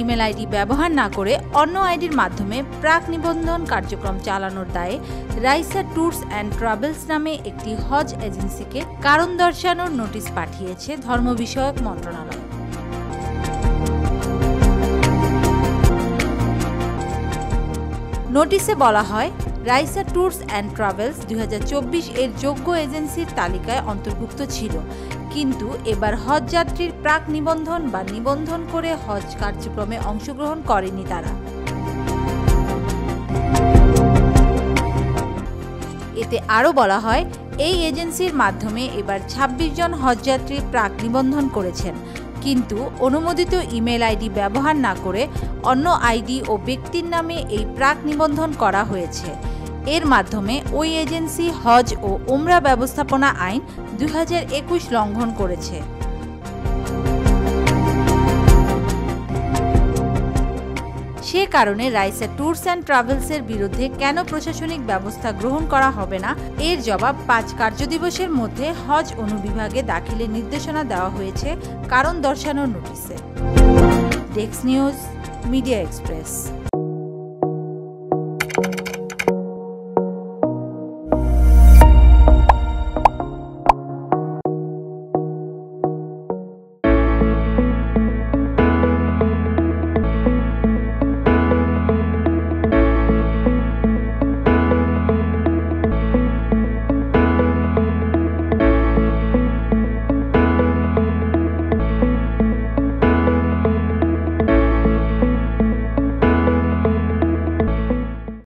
Email ID ব্যবহার না করে অন্য আইডির মাধ্যমে প্রাক নিবন্ধন কার্যক্রম চালানোর দায়ে রাইসা ট্যুরস অ্যান্ড ট্রাভেলস নামে একটি হজ এজেন্সিকে কারণ দর্শানোর নোটিশ পাঠিয়েছে ধর্ম বিষয়ক মন্ত্রণালয়। নোটিশে বলা হয়, রাইসা ট্যুরস অ্যান্ড ট্রাভেলস 2024 এর যোগ্য এজেন্সির তালিকায় অন্তর্ভুক্ত ছিল, কিন্তু এবার হজ যাত্রীর প্রাক নিবন্ধন বা নিবন্ধন করে হজ কার্যক্রমে অংশগ্রহণ করেনি তারা। এতে আরও বলা হয়, এই এজেন্সির মাধ্যমে এবার 26 জন হজযাত্রী প্রাক নিবন্ধন করেছেন, কিন্তু অনুমোদিত ইমেল আইডি ব্যবহার না করে অন্য আইডি ও ব্যক্তির নামে এই প্রাক নিবন্ধন করা হয়েছে। এর মাধ্যমে ওই এজেন্সি হজ ও উমরা ব্যবস্থাপনা আইন 2021 লঙ্ঘন করেছে। সে কারণে রাইসা ট্যুরস অ্যান্ড ট্রাভেলসের বিরুদ্ধে কেন প্রশাসনিক ব্যবস্থা গ্রহণ করা হবে না, এর জবাব 5 কার্যদিবসের মধ্যে হজ অনুবিভাগে দাখিলের নির্দেশনা দেওয়া হয়েছে কারণ দর্শানোর নোটিশে। Desk news, media express.